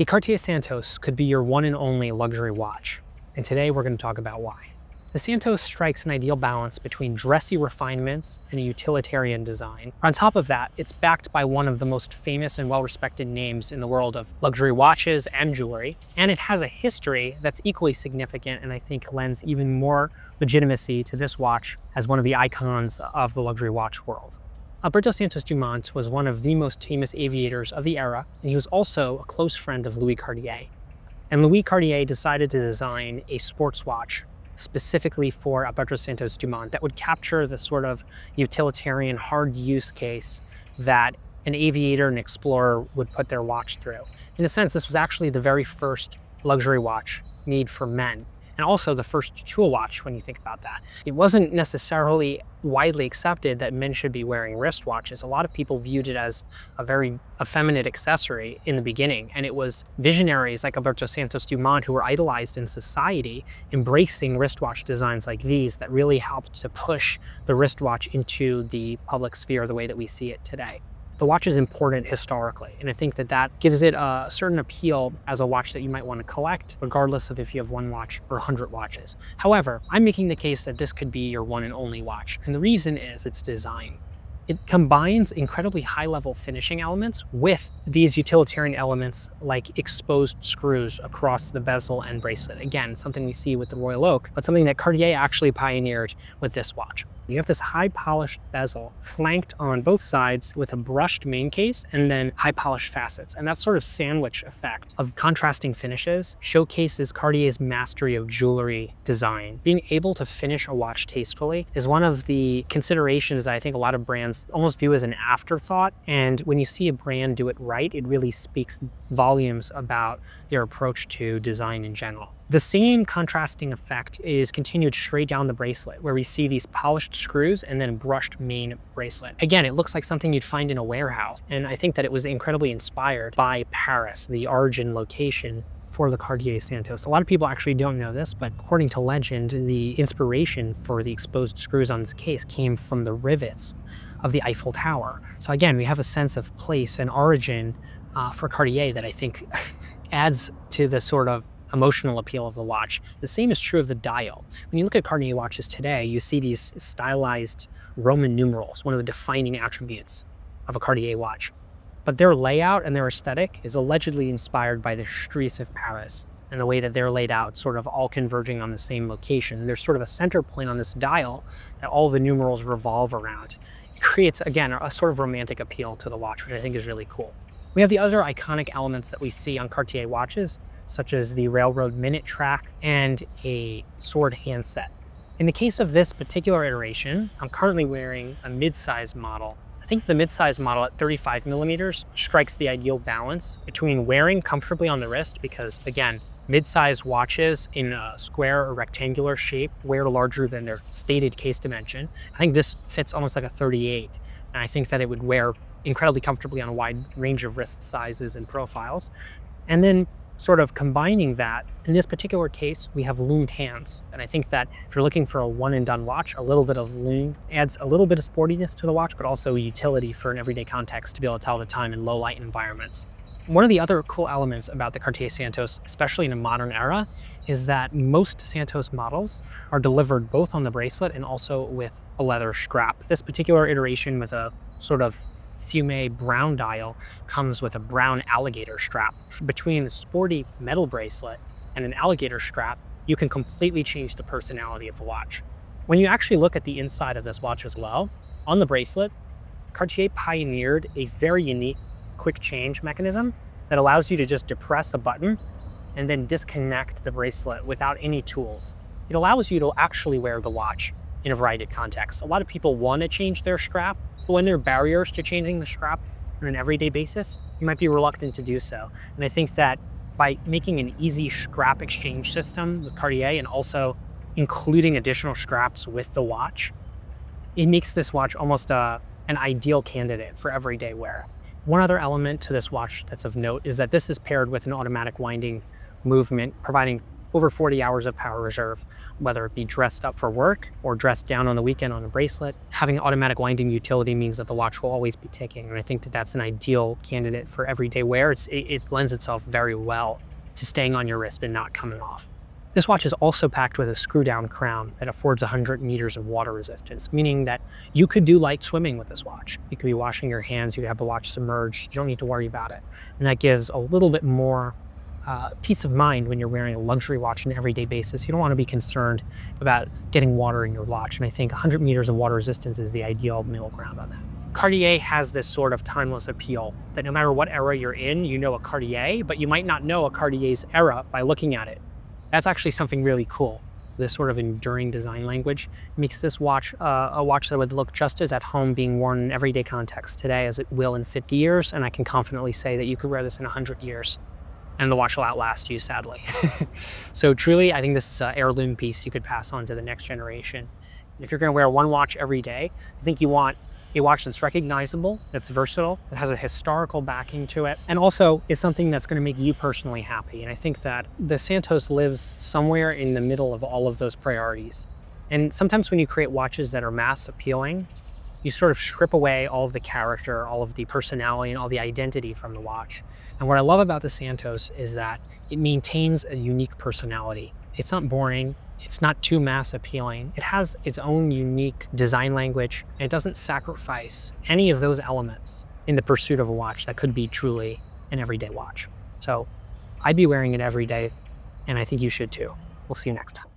The Cartier Santos could be your one and only luxury watch, and today we're going to talk about why. The Santos strikes an ideal balance between dressy refinements and a utilitarian design. On top of that, it's backed by one of the most famous and well-respected names in the world of luxury watches and jewelry, and it has a history that's equally significant and I think lends even more legitimacy to this watch as one of the icons of the luxury watch world. Alberto Santos Dumont was one of the most famous aviators of the era, and he was also a close friend of Louis Cartier. And Louis Cartier decided to design a sports watch specifically for Alberto Santos Dumont that would capture the sort of utilitarian, hard use case that an aviator and explorer would put their watch through. In a sense, this was actually the very first luxury watch made for men, and also the first tool watch when you think about that. It wasn't necessarily widely accepted that men should be wearing wristwatches. A lot of people viewed it as a very effeminate accessory in the beginning, and it was visionaries like Alberto Santos Dumont, who were idolized in society, embracing wristwatch designs like these that really helped to push the wristwatch into the public sphere the way that we see it today. The watch is important historically, and I think that that gives it a certain appeal as a watch that you might want to collect, regardless of if you have one watch or 100 watches. However, I'm making the case that this could be your one and only watch, and the reason is its design. It combines incredibly high-level finishing elements with these utilitarian elements like exposed screws across the bezel and bracelet. Again, something we see with the Royal Oak, but something that Cartier actually pioneered with this watch. You have this high polished bezel flanked on both sides with a brushed main case and then high polished facets. And that sort of sandwich effect of contrasting finishes showcases Cartier's mastery of jewelry design. Being able to finish a watch tastefully is one of the considerations that I think a lot of brands almost view as an afterthought. And when you see a brand do it right, it really speaks volumes about their approach to design in general. The same contrasting effect is continued straight down the bracelet, where we see these polished screws and then brushed main bracelet. Again, it looks like something you'd find in a warehouse, and I think that it was incredibly inspired by Paris, the origin location for the Cartier Santos. A lot of people actually don't know this, but according to legend, the inspiration for the exposed screws on this case came from the rivets of the Eiffel Tower. So again, we have a sense of place and origin for Cartier that I think adds to the sort of emotional appeal of the watch. The same is true of the dial. When you look at Cartier watches today, you see these stylized Roman numerals, one of the defining attributes of a Cartier watch. But their layout and their aesthetic is allegedly inspired by the streets of Paris and the way that they're laid out, sort of all converging on the same location. And there's sort of a center point on this dial that all the numerals revolve around. It creates, again, a sort of romantic appeal to the watch, which I think is really cool. We have the other iconic elements that we see on Cartier watches, such as the railroad minute track and a sword handset. In the case of this particular iteration, I'm currently wearing a mid-size model. I think the mid-size model at 35 millimeters strikes the ideal balance between wearing comfortably on the wrist, because again, mid-size watches in a square or rectangular shape wear larger than their stated case dimension. I think this fits almost like a 38, and I think that it would wear incredibly comfortably on a wide range of wrist sizes and profiles. And then sort of combining that, in this particular case, we have loomed hands. And I think that if you're looking for a one and done watch, a little bit of loom adds a little bit of sportiness to the watch, but also utility for an everyday context to be able to tell the time in low light environments. One of the other cool elements about the Cartier Santos, especially in a modern era, is that most Santos models are delivered both on the bracelet and also with a leather strap. This particular iteration with a sort of fume brown dial comes with a brown alligator strap. Between the sporty metal bracelet and an alligator strap, you can completely change the personality of the watch. When you actually look at the inside of this watch as well, on the bracelet, Cartier pioneered a very unique quick change mechanism that allows you to just depress a button and then disconnect the bracelet without any tools. It allows you to actually wear the watch in a variety of contexts. A lot of people want to change their strap, but when there are barriers to changing the strap on an everyday basis, you might be reluctant to do so. And I think that by making an easy strap exchange system with Cartier and also including additional straps with the watch, it makes this watch almost an ideal candidate for everyday wear. One other element to this watch that's of note is that this is paired with an automatic winding movement, providing over 40 hours of power reserve, whether it be dressed up for work or dressed down on the weekend on a bracelet. Having automatic winding utility means that the watch will always be ticking, and I think that that's an ideal candidate for everyday wear. It lends itself very well to staying on your wrist and not coming off. This watch is also packed with a screw-down crown that affords 100 meters of water resistance, meaning that you could do light swimming with this watch. You could be washing your hands, you have the watch submerged, you don't need to worry about it. And that gives a little bit more peace of mind when you're wearing a luxury watch on an everyday basis. You don't want to be concerned about getting water in your watch, and I think 100 meters of water resistance is the ideal middle ground on that. Cartier has this sort of timeless appeal that no matter what era you're in, you know a Cartier, but you might not know a Cartier's era by looking at it. That's actually something really cool. This sort of enduring design language makes this watch a watch that would look just as at home being worn in everyday context today as it will in 50 years, and I can confidently say that you could wear this in 100 years. And the watch will outlast you, sadly. So truly, I think this is an heirloom piece you could pass on to the next generation. If you're gonna wear one watch every day, I think you want a watch that's recognizable, that's versatile, that has a historical backing to it, and also is something that's gonna make you personally happy. And I think that the Santos lives somewhere in the middle of all of those priorities. And sometimes when you create watches that are mass appealing, you sort of strip away all of the character, all of the personality, and all the identity from the watch. And what I love about the Santos is that it maintains a unique personality. It's not boring, it's not too mass appealing. It has its own unique design language, and it doesn't sacrifice any of those elements in the pursuit of a watch that could be truly an everyday watch. So I'd be wearing it every day, and I think you should too. We'll see you next time.